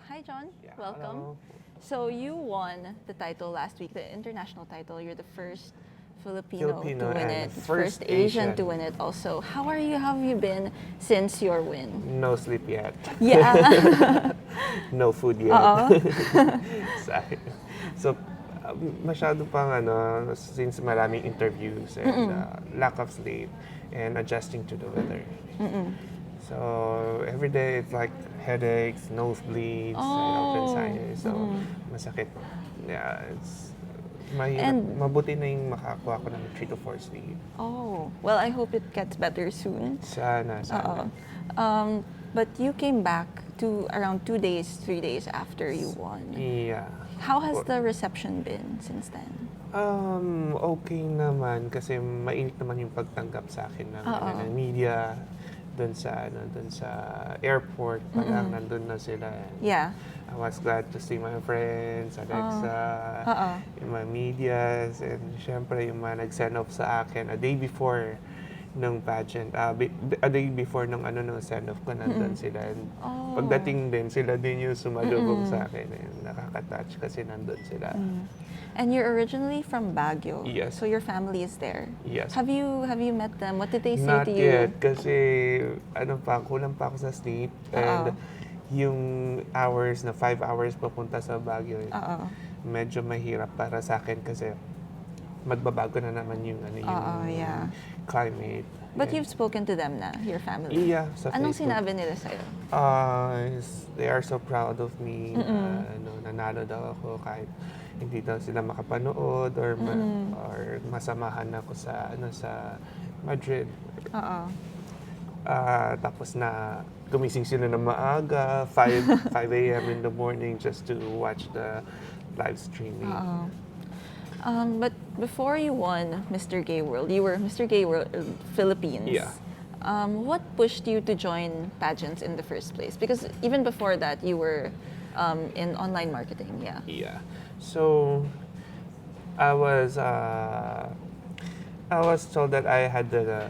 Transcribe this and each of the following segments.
Hi, John. Yeah, Welcome. hello. So you won the title last week, the international title. You're the first Filipino to Filipino win and it, first Asian Asian. to win it also. How are you? How have you been since your win? No sleep yet. Yeah. No food yet. Oo. So, masyado pang since maraming interviews and lack of sleep and adjusting to the weather. So, every day it's like headaches, nosebleeds, and open Oh. sinus. So, masakit. Yeah, it's mahirap. And- Mabuti na yung makakuha ko ng 3 to 4 sleep. Oh. Well, I hope it gets better soon. Sana. Oo. But you came back to around 2 days, 3 days after you won. Yeah. How has the reception been since then? Okay naman kasi mainit naman yung pagtanggap sa akin ng media dun sa airport pa lang nandun na sila. And Yeah. I was glad to see my friends, Alexa, yung mga medias, and syempre yung mga nag-send off sa akin a day before nung pageant, a day before nung send off ko nandun sila. And pagdating din, sila din yung sumalubong sa akin. And nakaka-touch kasi nandun sila. And you're originally from Baguio. Yes. So your family is there. Yes. Have you met them? What did they say Not to you? yet, kasi kulang pa ako sa sleep. And yung hours na 5 hours papunta sa Baguio, medyo mahirap para sa akin kasi magbabago na naman yung yeah. climate. But you've spoken to them na, your family. Yeah, sa Anong Facebook. sinabi nila sa'yo? They are so proud of me. Nanalo daw ako kahit hindi daw sila makapanood or masamahan ako sa sa Madrid. Tapos na gumising sila na maaga, 5 a.m. in the morning just to watch the live streaming. But before you won Mr. Gay World, you were Mr. Gay World Philippines. Yeah. What pushed you to join pageants in the first place? Because even before that, you were in online marketing. Yeah. Yeah. So I was told that I had the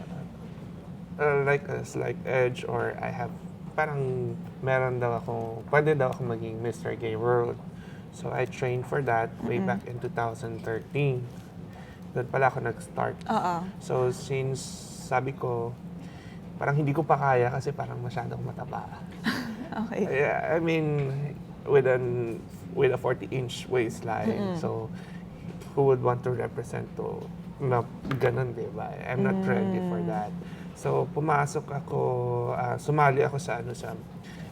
like a slight edge, or I have parang meron daw ako, pwede daw ako maging Mr. Gay World. So I trained for that way back in 2013. Doon pala ako nag-start. So since sabi ko, parang hindi ko pa kaya kasi parang masyadong mataba. Okay. Yeah, I mean, with a 40-inch waistline. So who would want to represent to na ganun, di ba? I'm not ready for that. So pumasok ako, sumali ako sa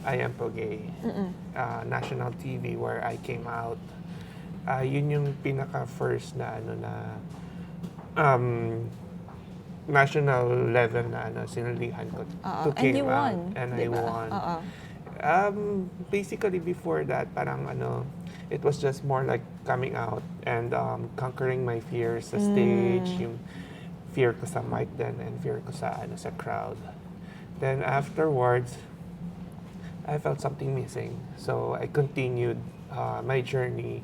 I Am Gay national TV where I came out. Yun yung pinaka-first na national level na sinalihan ko to And you came out. won, And I diba? won. Basically before that, parang it was just more like coming out and conquering my fears sa stage, yung fear ko sa mic then and fear ko sa crowd. Then afterwards, I felt something missing. So I continued my journey,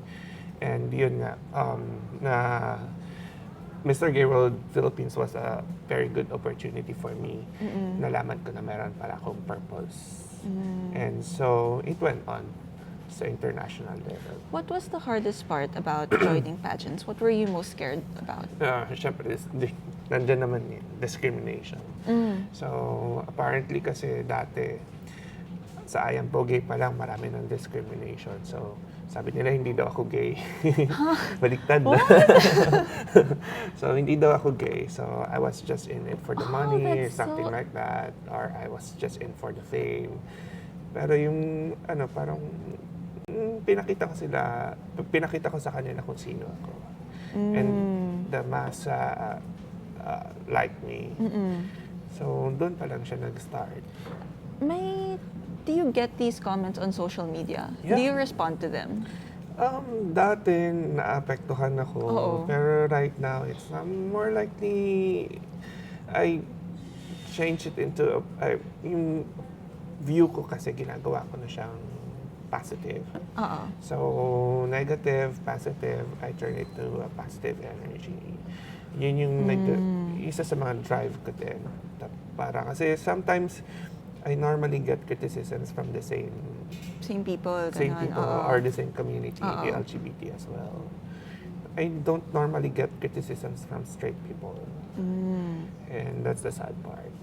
and yun nga, na Mr. Gay World Philippines was a very good opportunity for me. Nalaman ko na meron pala akong purpose. And so it went on sa international level. What was the hardest part about joining pageants? What were you most scared about? Siyempre, nandyan naman discrimination. So apparently kasi dati, sa I Am Gay pa lang, marami ng discrimination. So, sabi nila, hindi daw ako gay. Baliktad na. So, hindi daw ako gay. So, I was just in it for the money, something like that. Or I was just in for the fame. Pero yung, parang, pinakita ko sa kanila kung sino ako. And the massa like me. So, doon pa lang siya nag-start. Do you get these comments on social media? Yeah. Do you respond to them? Dati naapektuhan ako. Pero right now, it's more likely I change it into yung view ko kasi ginagawa ko na siyang positive. So, negative, positive, I turn it to a positive energy. Yun yung isa sa mga drive ko din. Para kasi sometimes I normally get criticisms from the same Same people, same ganon. people Oo. or the same community, Oo. the LGBT as well. I don't normally get criticisms from straight people. And that's the sad part.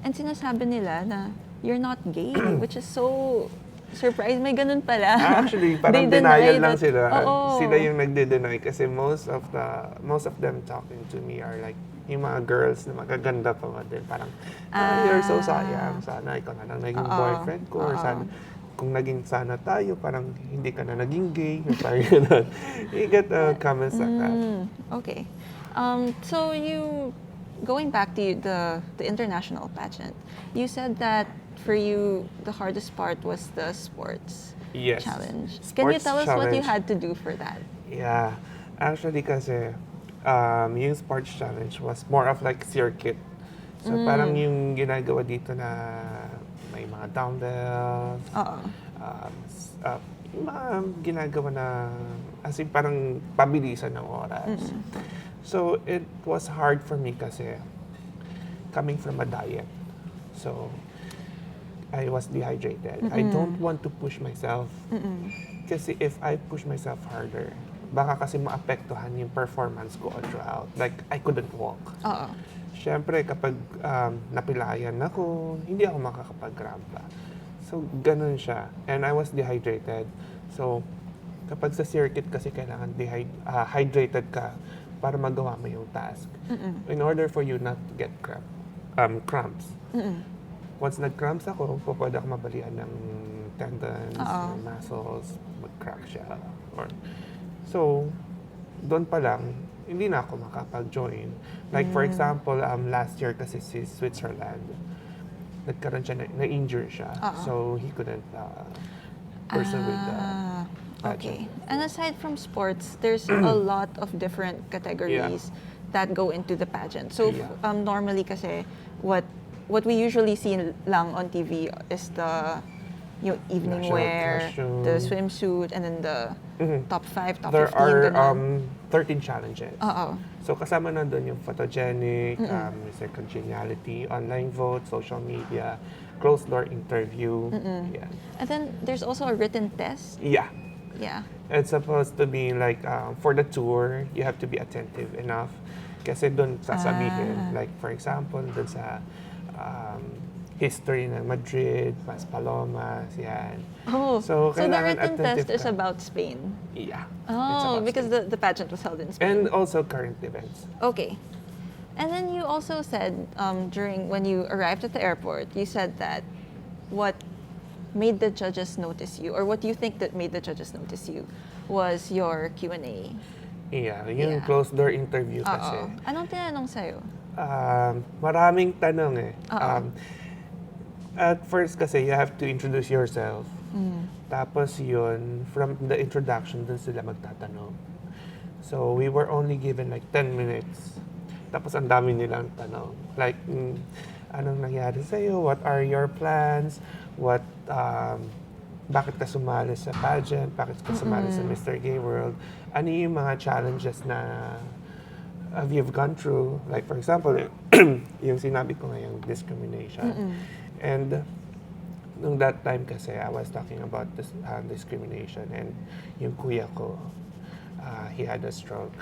And sinasabi nila na you're not gay, which is so surprised. May ganun pala. Actually, parang They deny denial lang that- sila. Oo. Sila yung nagde-deny kasi most of them talking to me are like yung mga girls na magaganda pa nga din. Parang, you're so sayang. Sana ikaw na lang naging boyfriend ko. Or sana, kung naging sana tayo, parang hindi ka na naging gay. Parang ganun. You get comments like that. Okay. So going back to the international pageant, you said that for you, the hardest part was the sports Yes. challenge. Can you Sports tell us what you challenge. had to do for that? Yeah. Actually kasi, yung sports challenge was more of like circuit. So parang yung ginagawa dito na may mga dumbbells, Oo. yung mga ginagawa na as in parang pabilisan ng oras. So it was hard for me kasi coming from a diet. So I was dehydrated. I don't want to push myself. Kasi if I push myself harder, baka kasi maapektuhan yung performance ko all throughout. Like, I couldn't walk. Oo. Siyempre, kapag napilayan ako, hindi ako makakapag-rampa. So, ganun siya. And I was dehydrated. So, kapag sa circuit kasi kailangan hydrated ka para magawa mo yung task. In order for you not to get cramps. Once nag-cramps ako, pwede ako mabalian ng tendons, ng muscles, mag-crack siya. So, doon pa lang, hindi na ako makapag-join. Like for example, last year kasi si Switzerland, nagkaroon siya, na-injure siya. So, he couldn't pursue with the Okay. pageant. And aside from sports, there's a lot of different categories that go into the pageant. So normally kasi what we usually see lang on TV is the evening National wear, costume. the swimsuit, and then the top 5, top There 15. are ganun. 13 challenges. Oo. So kasama na doon yung photogenic, congeniality, online vote, social media, closed door interview. Yeah. And then there's also a written test. Yeah. Yeah. It's supposed to be like, for the tour, you have to be attentive enough. Kasi doon sasabihin, like for example, doon sa history ng Madrid, Mas Palomas, yan. Oh, so the kailangan written attentive test is ka. about Spain. Yeah. It's Oh, about because Spain. the pageant was held in Spain. And also current events. Okay. And then you also said when you arrived at the airport, you said that what made the judges notice you, or what you think that made the judges notice you, was your Q&A. Yeah, yung Yeah. closed door interview kasi. Oo. Anong tinanong sa'yo? Maraming tanong eh. Oo. At first kasi, you have to introduce yourself. Tapos yun, from the introduction, dun sila magtatanong. So, we were only given like 10 minutes. Tapos ang dami nilang tanong. Like, anong nangyari sa'yo? What are your plans? Bakit ka sumali sa pageant? Bakit ka sumali sa Mr. Gay World? Ano yung mga challenges na you've gone through? Like, for example, yung sinabi ko ngayong discrimination. And nung that time kasi, I was talking about this discrimination, and yung kuya ko, he had a stroke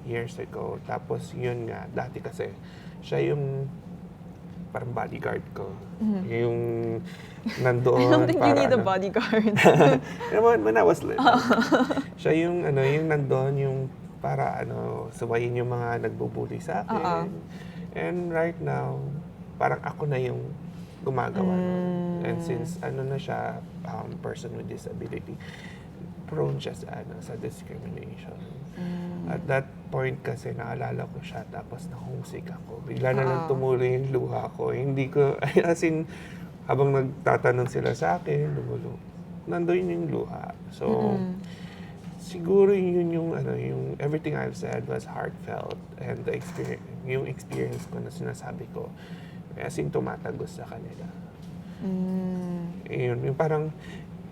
years ago. Tapos yun nga, dati kasi, siya yung parang bodyguard ko. Yung nandoon. I don't think you para need a bodyguard. When I was little. Siya yung nandoon, yung para suwayin yung mga nagbubuli sa akin. And right now, parang ako na yung gumagawa nun. And since na siya, person with disability, prone siya sa discrimination. At that point kasi naalala ko siya, tapos nahumsik ako. Bigla na lang tumuloy yung luha ko. Hindi ko, as in, habang nagtatanong sila sa akin, nandoon yung luha. So, siguro yun yung everything I've said was heartfelt, and yung experience ko na sinasabi ko, as in tumatagos sa kanila. Yung parang,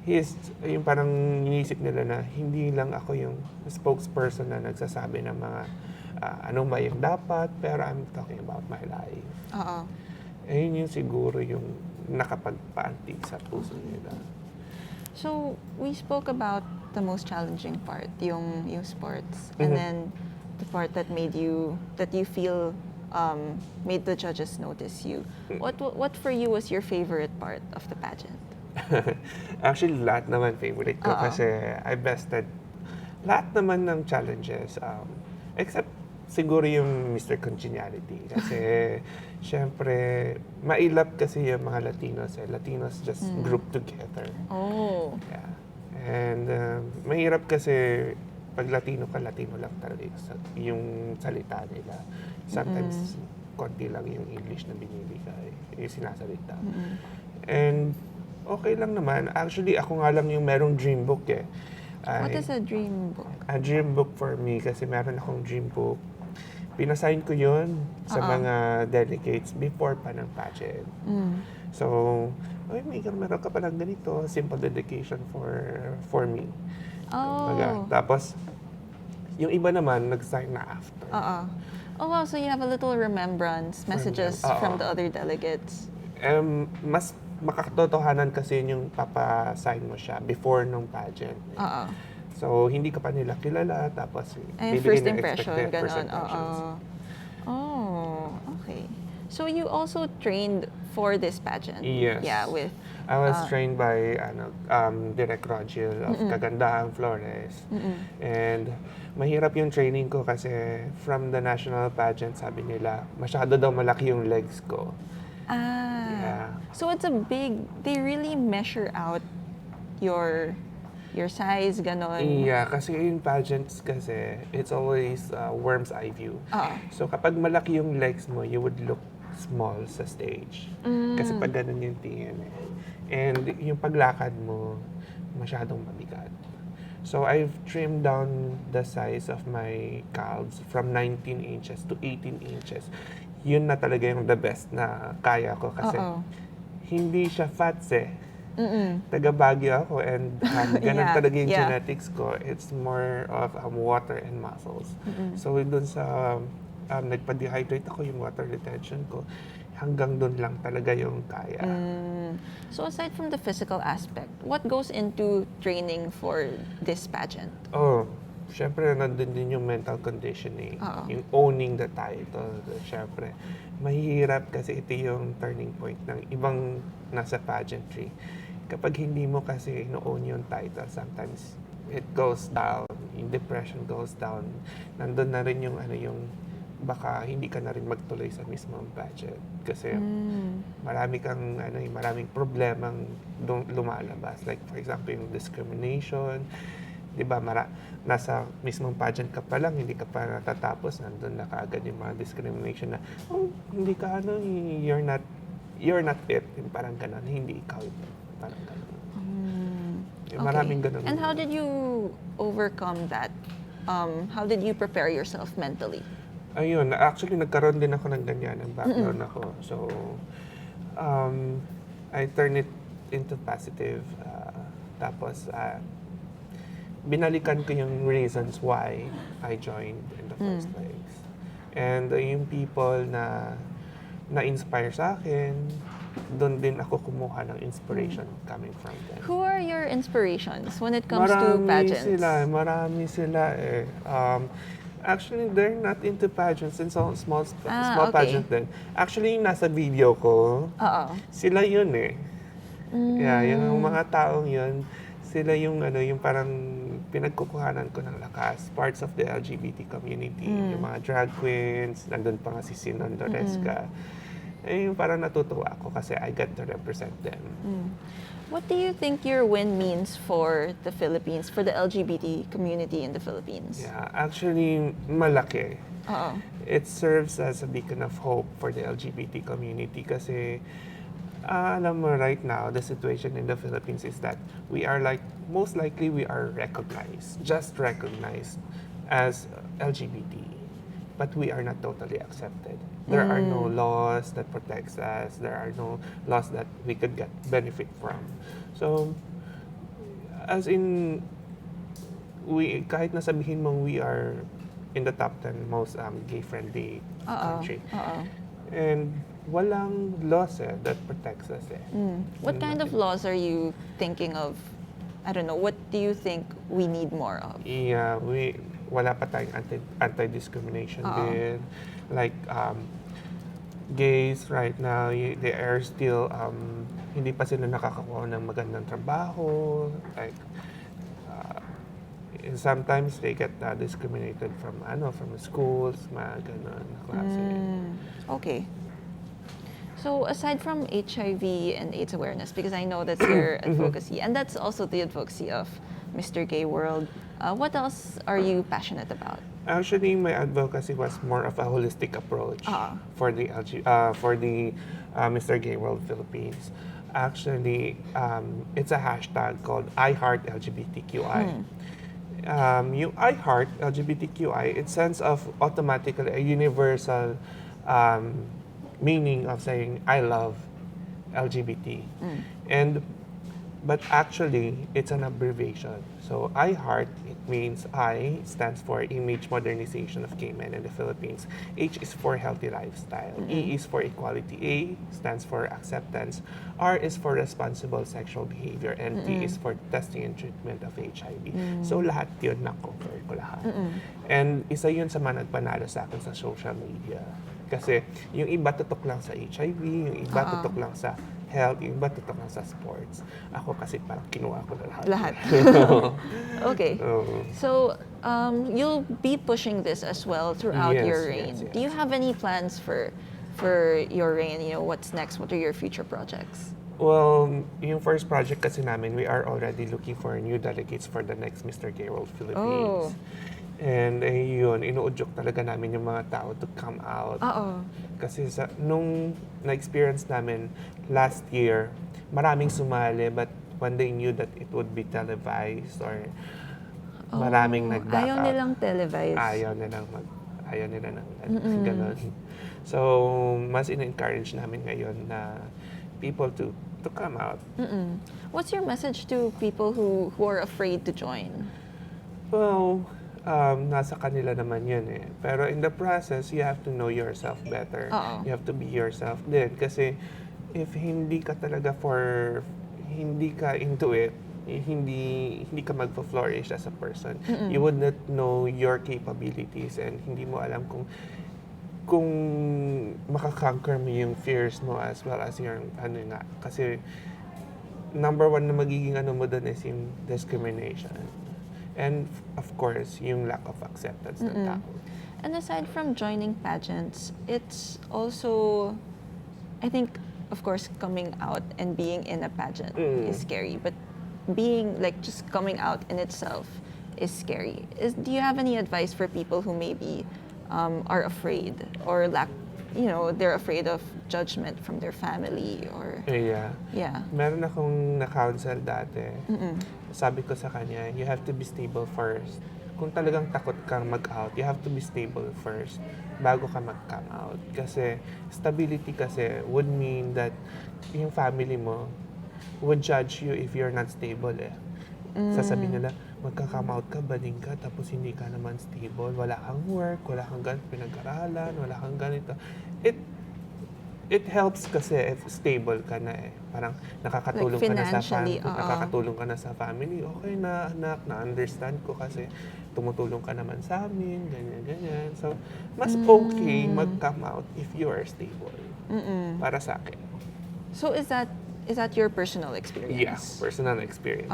yung parang inisip nila na hindi lang ako yung spokesperson na nagsasabi ng mga ano ba yung dapat, pero I'm talking about my life. Yun yung siguro yung nakapagpaantig sa puso nila. So, we spoke about the most challenging part, yung sports. And then, the part that you feel made the judges notice you. What for you was your favorite part of the pageant? Actually, lahat naman favorite ko kasi I bested lahat naman ng challenges. Except siguro yung Mr. Congeniality. Kasi, syempre, mailap kasi yung mga Latinos. Latinos just group together. Oh. Yeah. And mahirap kasi pag Latino ka, Latino lang talaga yung salita nila. Sometimes, konti lang yung English na binibigay, yung sinasalita. And okay lang naman. Actually, ako nga lang yung merong dream book eh. What is a dream book? A dream book for me kasi meron akong dream book. Pinasign ko yun sa mga delegates before pa ng pageant. So, meron ka palang ganito, simple dedication for me. Oh. Tapos, yung iba naman, nag-sign na after. Oh wow, so you have a little remembrance messages from the other delegates. Mas makatotohanan kasi yung papasign mo siya before nung pageant. So, hindi ka pa nila kilala, tapos First impression, first ganon. impressions. Oh, okay. So you also trained for this pageant? Yes. Yeah, with... I was trained by Direk Rogil of Kagandahan Flores. And mahirap yung training ko kasi from the national pageant, sabi nila, masyado daw malaki yung legs ko. Yeah. So it's they really measure out your size, ganon. Yeah, kasi in pageants kasi, it's always worm's eye view. So kapag malaki yung legs mo, you would look small sa stage. Kasi pag ganun yung tingin eh. And yung paglakad mo, masyadong mabigat. So I've trimmed down the size of my calves from 19 inches to 18 inches. Yun na talaga yung the best na kaya ko kasi hindi siya fats eh. Taga Baguio ako and ganun talaga yung genetics ko. It's more of water and muscles. So dun sa nagpa-dehydrate ako, yung water retention ko, hanggang dun lang talaga yung kaya. So aside from the physical aspect, what goes into training for this pageant? Syempre, nandun din yung mental conditioning, yung owning the title. Syempre, mahirap kasi ito yung turning point ng ibang nasa pageantry. Kapag hindi mo kasi ino-own yung title, sometimes it goes down, yung depression goes down. Nandun na rin yung baka hindi ka na rin magtuloy sa mismong pageant. Kasi maraming problemang lumalabas. Like, for example, yung discrimination. Diba, nasa mismong pageant ka pa lang, hindi ka pa natatapos, nandun na kaagad yung mga discrimination na, hindi ka you're not it. Yung parang ganon, hindi ikaw ito. Parang ganon. Maraming ganon. And how did you overcome that? How did you prepare yourself mentally? Ayun, actually nagkaroon din ako ng ganyan, ng background ako. So, I turn it into positive. Tapos, binalikan ko yung reasons why I joined in the first place. And yung people na na-inspire sa akin, doon din ako kumuha ng inspiration coming from them. Who are your inspirations when it comes to pageants? Marami sila eh. Actually, they're not into pageants and small pageant din. Actually, nasa video ko, sila yun eh. Yeah, yung mga taong yun, sila yung parang pinagkukuhanan ko ng lakas. Parts of the LGBT community, yung mga drag queens, nandun pa nga si Sinon Loresca. Yung parang natutuwa ako kasi I get to represent them. What do you think your win means for the Philippines, for the LGBT community in the Philippines? Yeah, actually, malaki. Oo. It serves as a beacon of hope for the LGBT community kasi alam mo right now, the situation in the Philippines is that we are most likely we are just recognized as LGBT. But we are not totally accepted. There are no laws that protects us. There are no laws that we could get benefit from. So, as in, kahit nasabihin mong we are in the top 10 most gay-friendly country. And walang laws that protects us What kind of laws are you thinking of? I don't know. What do you think we need more of? Yeah, wala pa tayong anti-discrimination bill. Like, gays right now, they are still, hindi pa sila nakakakuha ng magandang trabaho. Like, and sometimes they get discriminated from schools, mga ganon na klase. Okay. So aside from HIV and AIDS awareness, because I know that's your advocacy, and that's also the advocacy of Mr. Gay World, what else are you passionate about? Actually, my advocacy was more of a holistic approach for the Mr. Gay World Philippines. Actually, it's a hashtag called #IHeartLGBTQI. Yung #IHeartLGBTQI, it sends off automatically a universal meaning of saying I love LGBT. But actually, it's an abbreviation. So iHeart, it means I stands for Image Modernization of Gay Men in the Philippines. H is for Healthy Lifestyle. E is for Equality. A stands for Acceptance. R is for Responsible Sexual Behavior. And T is for Testing and Treatment of HIV. So lahat yun, na-cover ko lahat. And isa yun sa mga nagpanalo sa akin sa social media. Kasi yung iba tutok lang sa HIV, yung iba tutok lang sa health, yung iba tutok lang sa sports. Ako kasi parang kinuha ko na lahat. Lahat. Okay. So you'll be pushing this as well throughout your reign. Yes. Do you have any plans for your reign? You know, what's next? What are your future projects? Well, yung first project kasi namin, we are already looking for new delegates for the next Mr. Gay World Philippines. And yun, inuudyok talaga namin yung mga tao to come out. Kasi nung na-experience namin last year, maraming sumali, but when they knew that it would be televised or maraming nag-back Ayaw up. nilang televise. Ayaw nila ng ganun. So, mas in-encourage namin ngayon na people to come out. What's your message to people who are afraid to join? Well, nasa kanila naman yun eh. Pero in the process, you have to know yourself better. You have to be yourself din. Kasi if hindi ka talaga hindi ka into it, hindi ka magpa-flourish as a person. You would not know your capabilities and hindi mo alam kung makakonquer mo yung fears mo as well as your Kasi number one na magiging mo doon is yung discrimination. And of course, yung lack of acceptance ng tao. And aside from joining pageants, it's also, I think, of course, coming out and being in a pageant is scary. But being, just coming out in itself is scary. Do you have any advice for people who maybe are afraid or they're afraid of judgment from their family or... Yeah. Meron akong na-counsel dati. Sabi ko sa kanya, you have to be stable first. Kung talagang takot kang mag-out, you have to be stable first bago ka mag-come out. Kasi stability kasi would mean that yung family mo would judge you if you're not stable eh. Sasabihin nila, magka-come out ka, baling ka, tapos hindi ka naman stable, wala kang work, wala kang pinag-aralan, wala kang ganito. It helps kasi if stable ka na eh. Parang nakakatulong ka na sa family. Nakakatulong ka na sa family. Okay na, anak, na-understand ko kasi tumutulong ka naman sa amin, ganyan. So, mas okay mag-come out if you are stable. Para sa akin. So, is that your personal experience? Yeah, personal experience.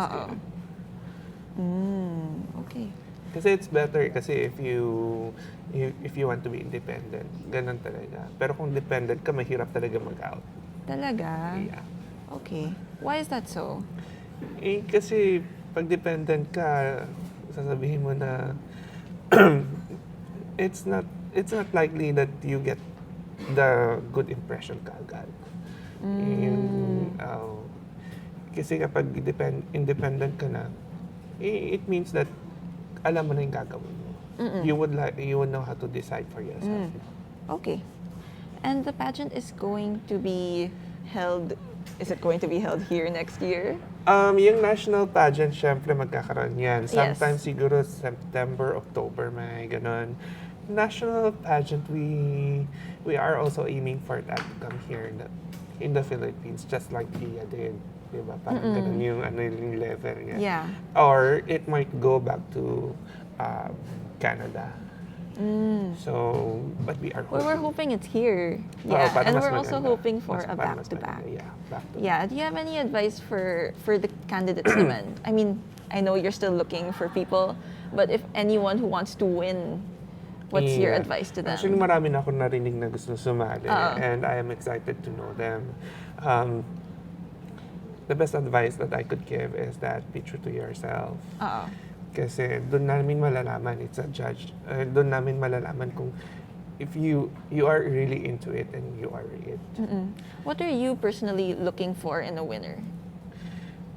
Okay. Kasi it's better kasi if you want to be independent, ganun talaga. Pero kung dependent ka, mahirap talaga mag-out. Talaga? Yeah. Okay. Why is that so? Kasi pag dependent ka, sasabihin mo na it's not likely that you get the good impression kaagad. Kasi kapag independent ka na, it means that alam mo na yung gagawin mo. You would know how to decide for yourself. Okay. And the pageant is going to be held. Is it going to be held here next year? Yung national pageant, syempre magkakaroon yan. Sometimes siguro September, October, may ganon. national pageant, we are also aiming for that to come here in the Philippines, just like Pia did. Diba? Parang ganun yung, yung level niya. Yeah. Or it might go back to Canada. So, but we are hoping. Well, we're hoping it's here. Oo, Yeah, para and mas we're also maganda. hoping for a Para mas back-to-back. maganda. Yeah, back-to-back. Yeah, do you have any advice for the candidates naman? I mean, I know you're still looking for people, but if anyone who wants to win, what's your Yeah. advice to them? Actually, marami na akong narinig na gusto sumali, Oo. and I am excited to know them. The best advice that I could give is that be true to yourself. Oo. Kasi doon namin malalaman, it's a judge. Doon namin malalaman kung if you are really into it and you are it. What are you personally looking for in a winner?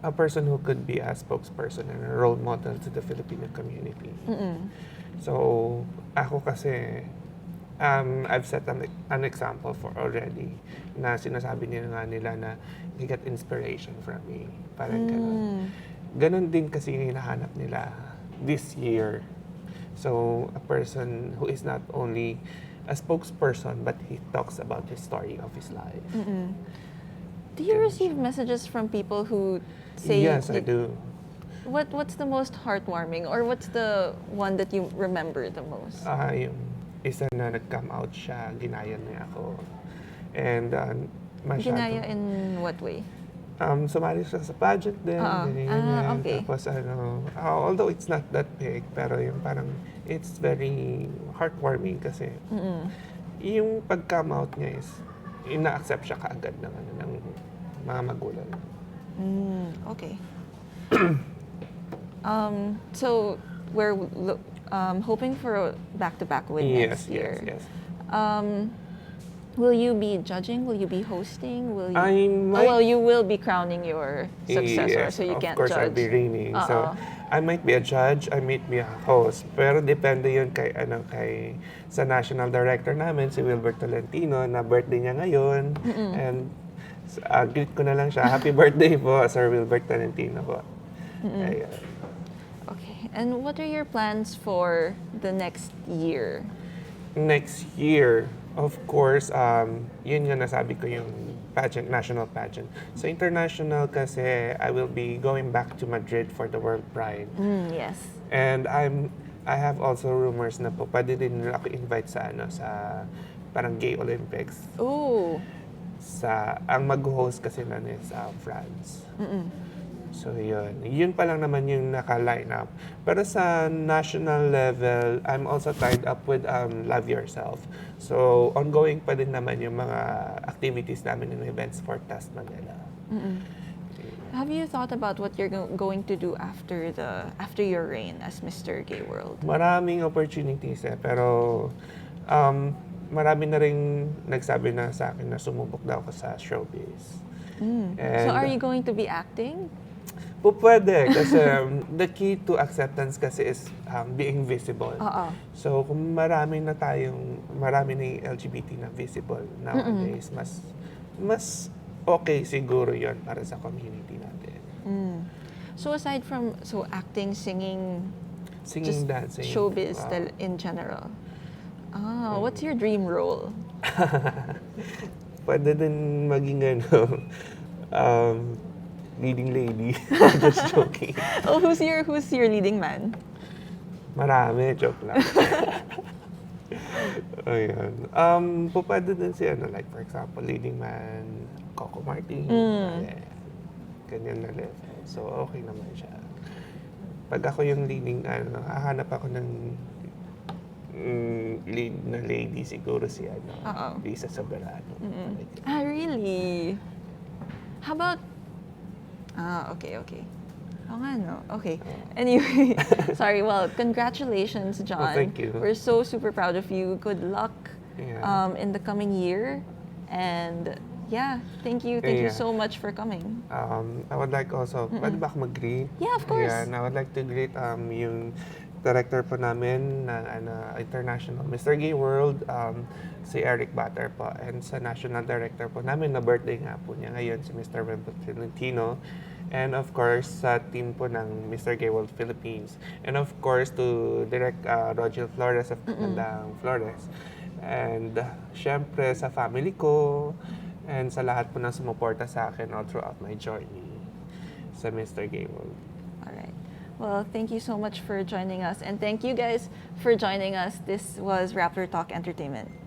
A person who could be a spokesperson and a role model to the Filipino community. So, ako kasi, I've set an example for already na sinasabi nila na they get inspiration from me. Parang ganun. Ganon din kasi yung hinahanap nila this year. So, a person who is not only a spokesperson, but he talks about the story of his life. Do you receive messages from people who say... Yes, I do. What's the most heartwarming, or what's the one that you remember the most? Yung isa na nag-come out siya, ginaya niya ako. And masyado. Ginaya in what way? Sumali siya sa pageant din, ganyan. Okay. Tapos although it's not that big, pero yung parang it's very heartwarming kasi yung pag-come out niya is ina-accept siya kaagad ng mga magulang. Okay. So we're hoping for a back-to-back win next year. Yes. Will you be judging? Will you be hosting? Will you? I might- Well, you will be crowning your successor, Yes, so you can't of course, judge. I'll be reigning. So, I might be a judge, I might be a host. Pero depende yun kay sa national director namin, si Wilbert Tolentino, na birthday niya ngayon. And greet ko na lang siya. Happy birthday po, Sir Wilbert Tolentino po. Ayun. Okay. And what are your plans for the next year? Next year, of course, yun nga nasabi ko yung pageant, national pageant. So international kasi I will be going back to Madrid for the World Pride. Yes. And I have also rumors na po pwede din nila ako invite sa parang Gay Olympics. Ooh. Ang mag-host kasi na is France. So yun pa lang naman yung naka-line up. Pero sa national level, I'm also tied up with Love Yourself. So ongoing pa din naman yung mga activities namin in events for Test Manila. Have you thought about what you're going to do after your reign as Mr. Gay World? Maraming opportunities pero marami na rin nagsabi na sa akin na sumubok daw ako sa showbiz. So are you going to be acting? Pwede kasi the key to acceptance kasi is being visible. So kung marami na yung LGBT na visible nowadays, mas okay siguro yon para sa community natin. So aside from acting, singing, just dancing, showbiz in general. What's your dream role? Pwede din maging leading lady. Just joking. Oh, who's your leading man? Marami, joke lang. Ayun. Pwede din si like for example, leading man, Coco Martin. Ganyan na level. So, okay naman siya. Pag ako yung leading, hahanap ako ng lead na lady, siguro si Lisa Soberano. Really? How about... okay. Oo nga, no? Okay. Anyway, sorry. Well, congratulations, John. Well, thank you. We're so super proud of you. Good luck in the coming year. And yeah, thank you. Thank you so much for coming. I would like also, pwede ba ako mag-greet? Yeah, of course. Yeah, I would like to greet yung director po namin ng International Mr. Gay World, si Eric Batter po. And sa national director po namin, na birthday nga po niya ngayon, si Mr. Wilbert Tolentino. And of course, sa team po ng Mr. Gay World Philippines. And of course, to Direct Roger Flores of Mandang Flores. And syempre sa family ko, and sa lahat po ng sumuporta sa akin all throughout my journey sa Mr. Gay World. All right. Well, thank you so much for joining us. And thank you guys for joining us. This was Rappler Talk Entertainment.